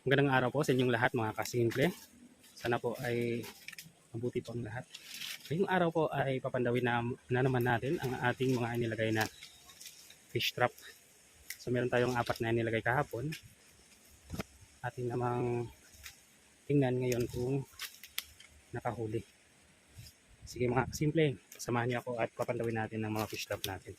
Magandang araw po sa inyong lahat mga kasimple. Sana po ay mabuti po ang lahat. Ngayong araw po ay papandawin na naman natin ang ating mga inilagay na fish trap. So meron tayong 4 na inilagay kahapon. Ating namang tingnan ngayon kung nakahuli. Sige mga kasimple, samahan niyo ako at papandawin natin ang mga fish trap natin.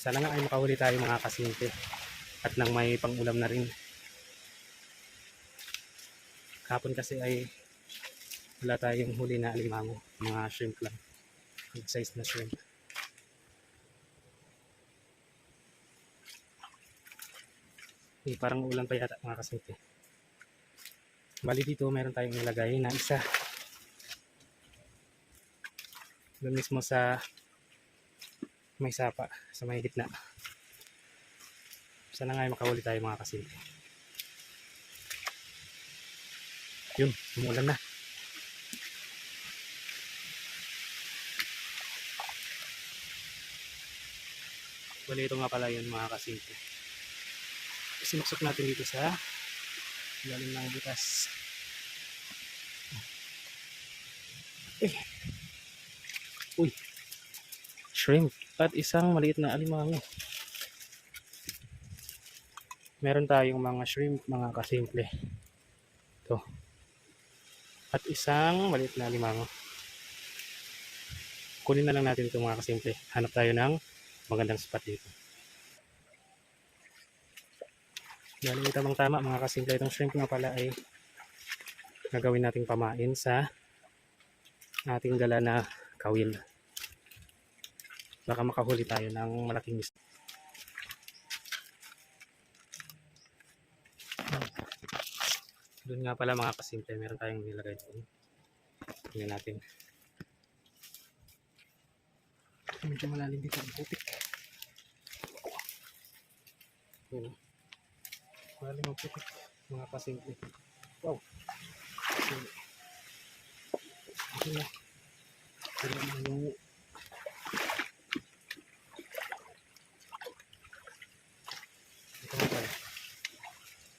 Sana nga ay makahuli tayo mga kasimple at nang may pangulam na rin. Kahapon kasi ay wala tayong huli na alimango, mga shrimp lang, big size na shrimp. Parang ulan pa yata mga kasimple. Bali dito meron tayong nilagay na isa doon mismo sa may sapa sa may gitna. Sana nga ay makahuli tayo mga kasimple. Yun, umulan na. Bali ito nga pala yun mga kasimple. Sinuksok natin dito sa ilalim ng butas. Uy, shrimp at isang maliit na alimango. Meron tayong mga shrimp mga kasimple. Ito. At isang maliit na alimango. Kunin na lang natin ito mga kasimple. Hanap tayo ng magandang spot dito. Dahil tamang-tama mga kasimple, itong shrimp nga pala ay gagawin nating pamain sa ating gala na kawil. Baka makahuli tayo ng malaking isda. Doon nga pala mga kasimple, meron tayong nilagay doon. Tingnan natin. Medyo malalim dito ang putik. Yun. Malalim ang putik mga kasimple. Wow. Okay na. Pero yung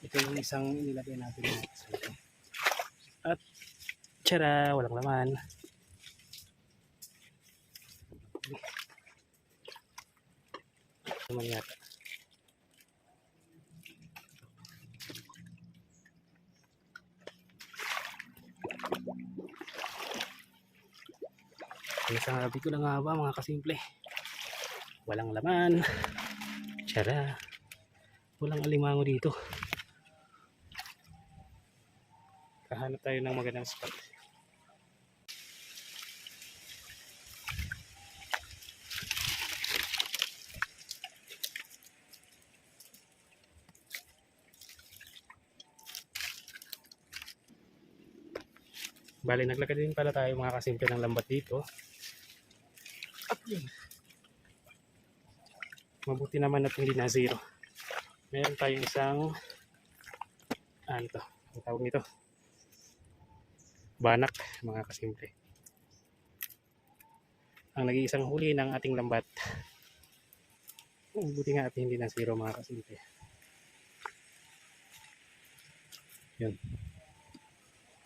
ito yung isang nilagay natin at tiyara, walang laman. Naman yata. Nasabi ko na nga ba mga kasimple, walang laman. Tiyara, walang alimango dito. Kahanap tayo ng magandang spot. Bali, naglagay din pala tayo mga kasimple ng lambat dito. Mabuti naman at hindi na zero. Meron tayong isang ano to, ang tawag nito, banak mga kasimple. Ang nag-iisang huli ng ating lambat. Mabuti nga at hindi na zero mga kasimple. Yun,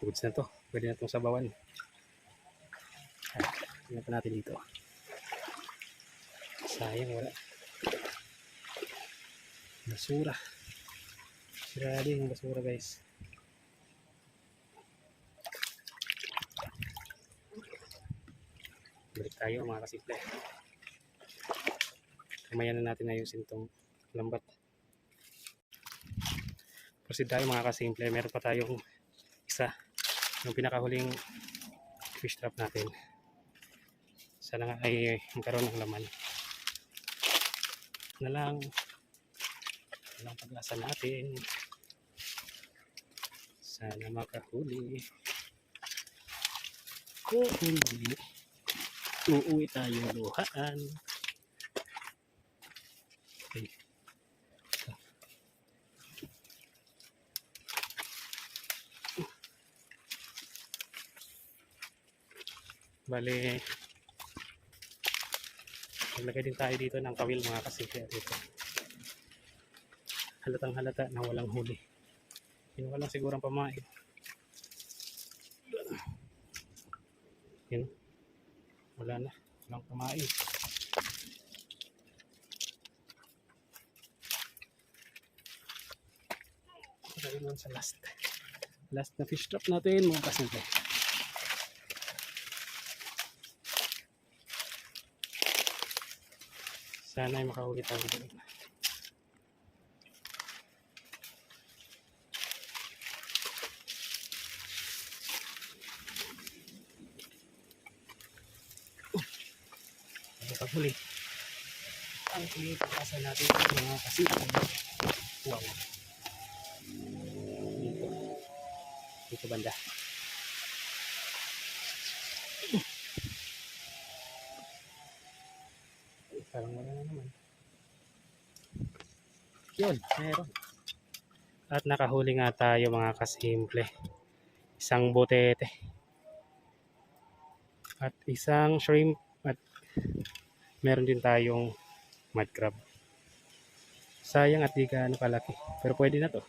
goods na to, pwede na itong sabawan. Tingnan pa natin dito. Sayang wala. Basura. Sirado yung basura guys. Balik tayo mga kasimple. Kamaya na natin ayusin itong lambat. Proceed tayo mga kasimple. Meron pa tayong isa. Yung pinakahuling fish trap natin. Sana nga ay magkaroon ng laman. Na lang pag-asa natin. Sana makahuli. Kung hindi, uuwi tayo luhaan. Okay. Bale, maglagay din tayo dito ng kawil mga kasikya dito. Halatang halata na walang huli. Yun walang sigurang pamain. Yun. Wala na. Walang pamain. Lagay naman sa last. Last na fish trap natin mga kasikya. Sana ay makahuli tayo doon. Paghuli. Ang pinipakasan natin mga kasikya. Wow. Dito. Dito banda. Parang wala na naman. Yun, meron. At nakahuli nga tayo mga kasimple. Isang botete. At isang shrimp. At meron din tayong mud crab. Sayang at di gaano kalaki. Pero pwede na to.